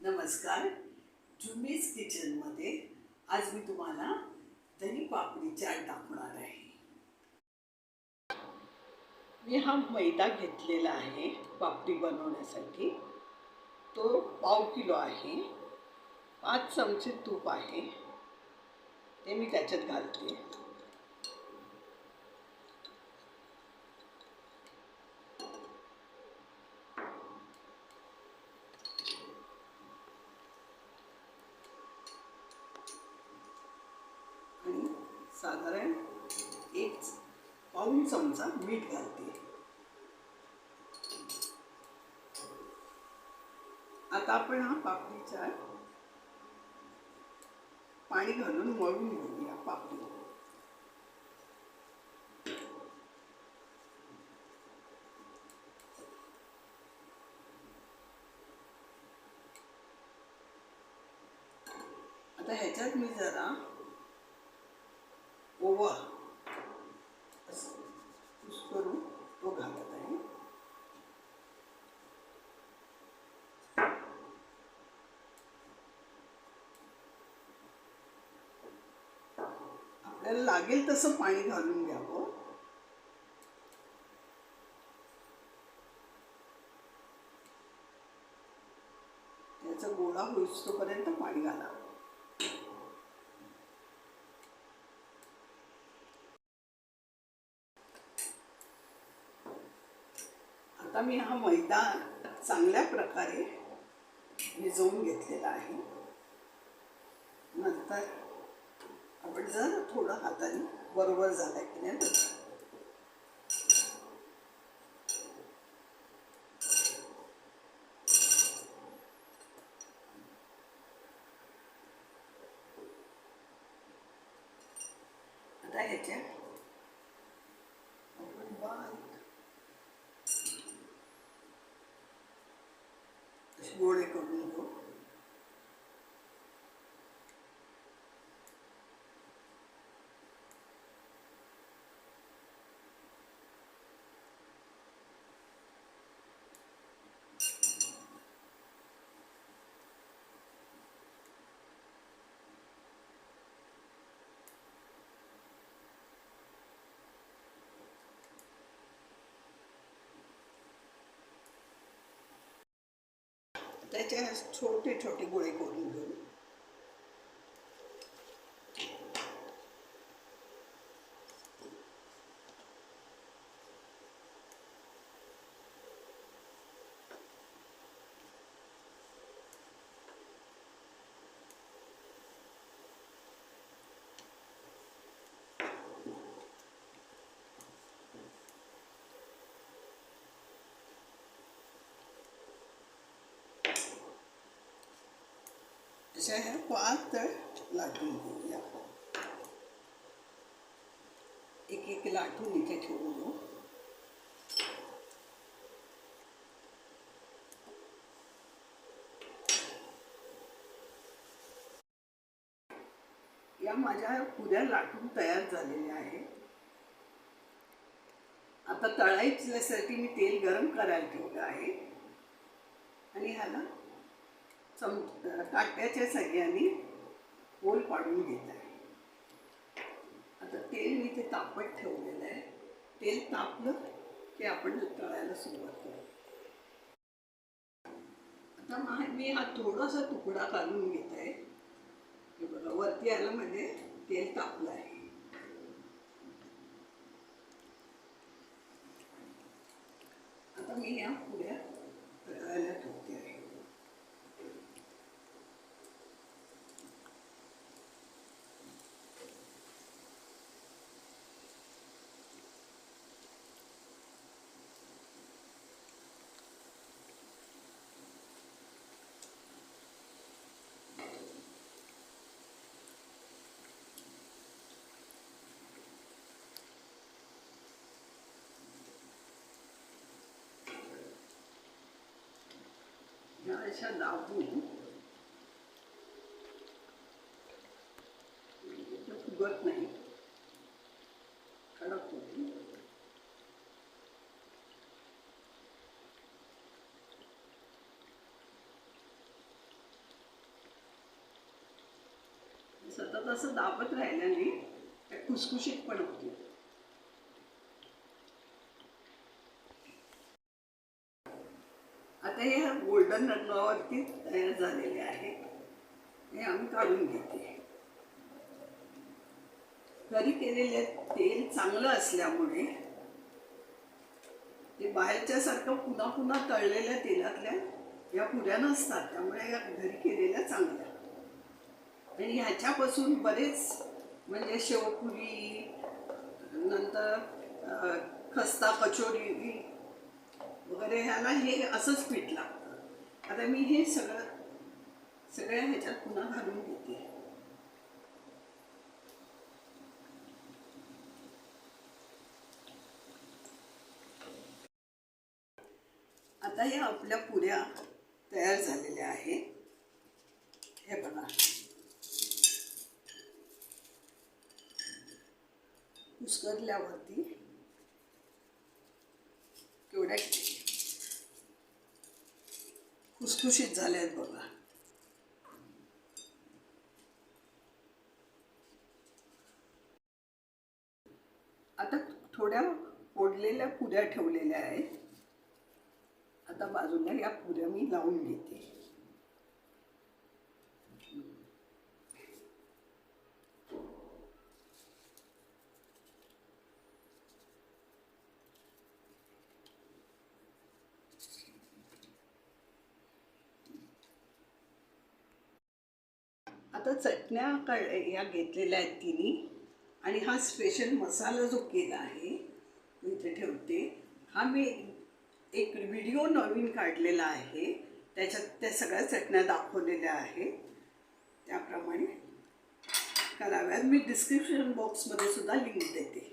नमस्कार. जुमीज किचनमध्ये आज मी तुम्हाला दही पापडी चाट दाखवणार आहे. मी हा मैदा घेतलेला आहे पापडी बनवण्यासाठी. तो पाव किलो आहे. 5 चमचे तूप आहे, ते मी त्याच्यात घालते. आणि साधारण 1 पाऊण चमचा मीठ घालते. आता आपण हा पापडी चाट पाणी घालून मळून घेऊया पापडी. आता ह्याच्यात मी जरा ओवा असं करून तो घालत आहे. आपल्याला लागेल तसं पाणी घालून घ्यावं. त्याचा गोळा होईस्तोपर्यंत पाणी घालावं. आता मी हा मैदा चांगल्या प्रकारे भिजवून घेतलेला आहे. नंतर आपण जर थोडं हाताने बरोबर झालं की नाही बघा. आता ह्याच्यात आपण बारीक असे गोळे करून घेऊ. त्याचे छोटे छोटे गोळे करून घेऊ. अशा ह्या पातळ लाटून घेऊया. एक एक लाटून इथे ठेवून घेऊ. या माझ्या पुऱ्या लाटून तयार झालेल्या आहेत. आता तळायच्यासाठी मी तेल गरम करायला ठेवलं आहे आणि ह्याला काट्याच्या साह्याने होल पाडून घेत आहे. आता तेल मी ते तापत ठेवलेलं आहे. तेल तापलं की आपण तळायला सुरुवात करू. आता मी हा थोडासा तुकडा काढून घेत आहे. हे बघा, वरती आला म्हणजे तेल तापलं आहे. आता मी या पुऱ्या तळायला ठेवते आहे. अशा दाबून फुगत नाही, कडक होती. तर तसं दाबत राहिल्याने खुसखुशीत पण होते. आता हे गोल्डन रंगावरती तयार झालेले आहे. हे आम्ही काढून घेते. घरी केलेले तेल चांगलं असल्यामुळे ते बाहेरच्यासारखं पुन्हा पुन्हा तळलेल्या तेलातल्या या पुऱ्या नसतात. त्यामुळे या घरी केलेल्या चांगल्या. आणि ह्याच्यापासून बरेच म्हणजे शेवपुरी, नंतर खस्ता कचोरी वगैरे ह्याला हे असंच पीठ लागतं. आता मी हे सगळ्या ह्याच्यात पुन्हा घालून घेते. आता या आपल्या पुऱ्या तयार झालेल्या आहेत. हे बघा, कुस्करल्यावरती केवढ्या खुसखुशीत झाल्या आहेत बघा. आता थोड्या फोडलेल्या पुऱ्या ठेवलेल्या आहेत. आता बाजूला या पुऱ्या मी लावून घेते. आता चटण्या या घेतलेल्या आहेत तिन्ही. आणि हा स्पेशल मसाला जो केला आहे तो इथे ठेवते. हा मी एक व्हिडिओ नवीन काढलेला आहे, त्याच्यात त्या सगळ्या चटण्या दाखवलेल्या आहेत. त्याप्रमाणे कराव्यात. मी डिस्क्रिप्शन बॉक्समध्ये सुद्धा लिंक देते.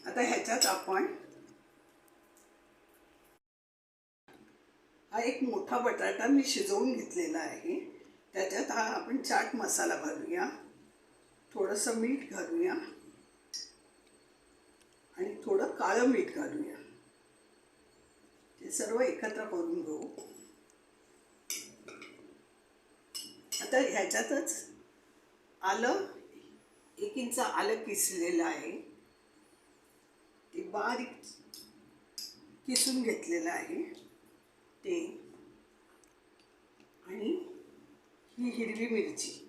आता ह्याच्यात आपण हा एक मोठा बटाटा मी शिजवून घेतलेला आहे. त्याच्यात हा आपण चाट मसाला घालूया, थोडंसं मीठ घालूया आणि थोडं काळं मीठ घालूया. ते सर्व एकत्र करून घेऊ. आता ह्याच्यातच आलं, 1 इंच आलं किसलेलं आहे, ते बारीक किसून घेतलेलं आहे ते. आणि ही हिरवी मिरची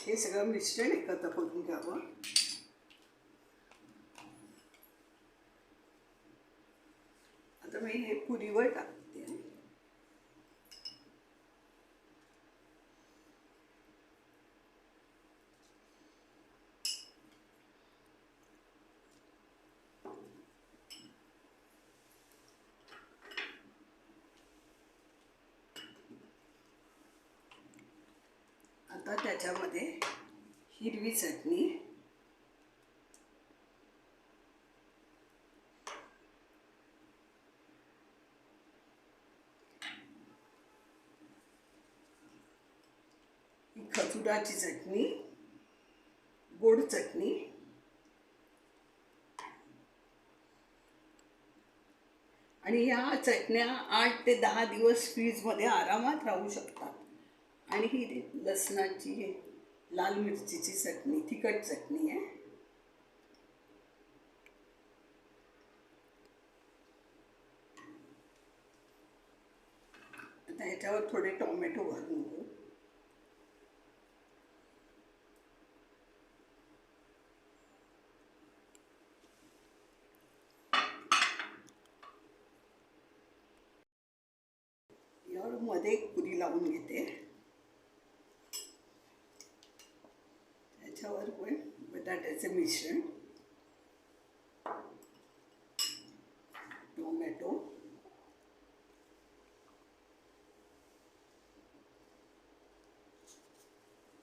हे सगळं मिश्रण एकत्र करून घ्यावं. आता मी हे पुरीवर टाकते. आता त्याच्यामध्ये हिरवी चटणी, ही खजुराची चटणी, गोड चटणी, आणि ह्या चटण्या 8 ते 10 दिवस फ्रीजमध्ये आरामात राहू शकतात. आणि ही लसणाची, लाल मिरचीची चटणी, तिखट चटणी आहे. आता ह्याच्यावर थोडे टोमॅटो घालून घेऊ. यावर मध्ये एक पुरी लावून घेते. त्याच्यावर पण बटाट्याचे मिश्रण, टोमॅटो,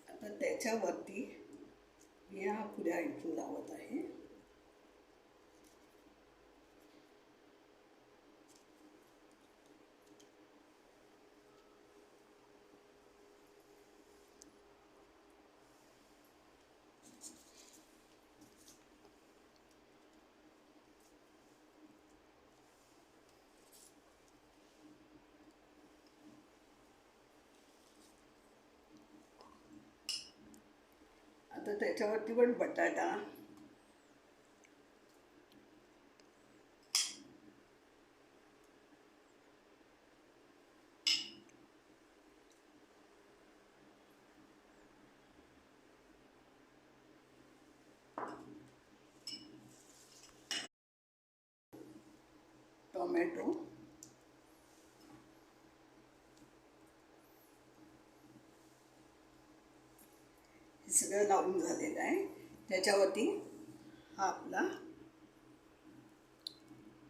आता त्याच्यावरती या पुऱ्या इथून लावत आहे. आता त्याच्यावरती पण बटाटा, टोमॅटो, हे सगळं लावून झालेलं आहे. त्याच्यावरती हा आपला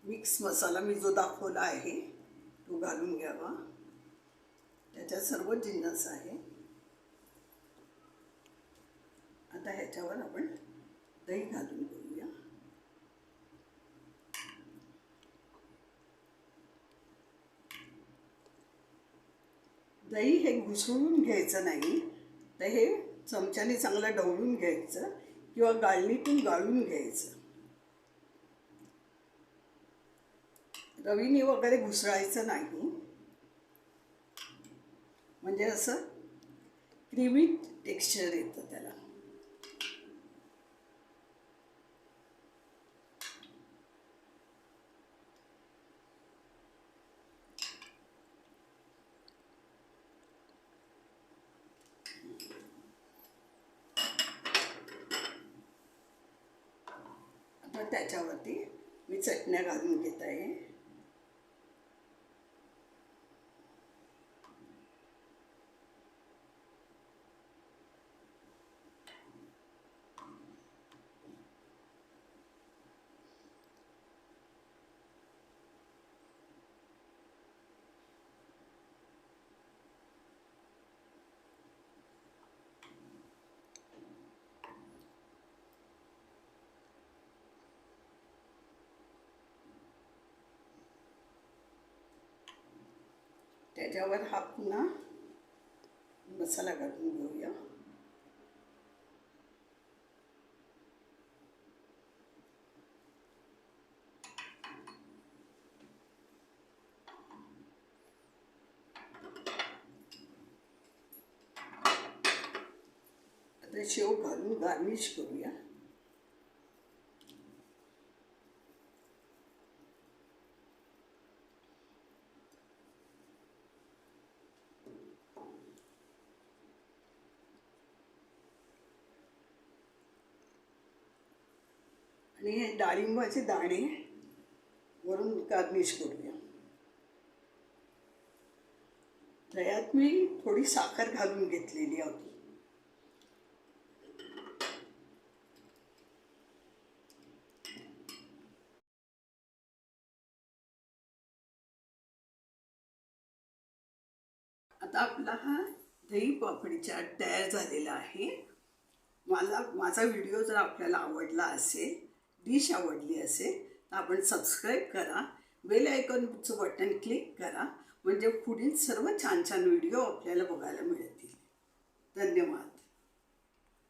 मिक्स मसाला मी जो दाखवला आहे तो घालून घ्यावा. त्याच्यात सर्व जिन्नस आहे. आता ह्याच्यावर आपण दही घालून घेऊया. दही हे घुसळून घ्यायचं नाही, तर हे चमच्याने चांगलं ढवळून घ्यायचं किंवा गाळणीतून गाळून घ्यायचं. रवीने वगैरे घुसळायचं नाही, म्हणजे असं क्रीमी टेक्स्चर येतं त्याला. आता त्याच्यावरती मी चटण्या घालून घेत आहे. त्याच्यावर हा पुन्हा मसाला घालून घेऊया. आता शेव घालून गार्निश करूया. आणि हे डाळिंबाचे दाणे वरून गार्निश करूया. दह्यात मी थोडी साखर घालून घेतलेली होती. आता आपला हा दही पापडी चाट तयार झालेला आहे. माझा व्हिडिओ जर आपल्याला आवडला असेल, डिश आवडली असेल, तर आपण सबस्क्राईब करा, बेल आयकॉनचं बटन क्लिक करा, म्हणजे पुढील सर्व छान छान व्हिडिओ आपल्याला बघायला मिळतील. धन्यवाद.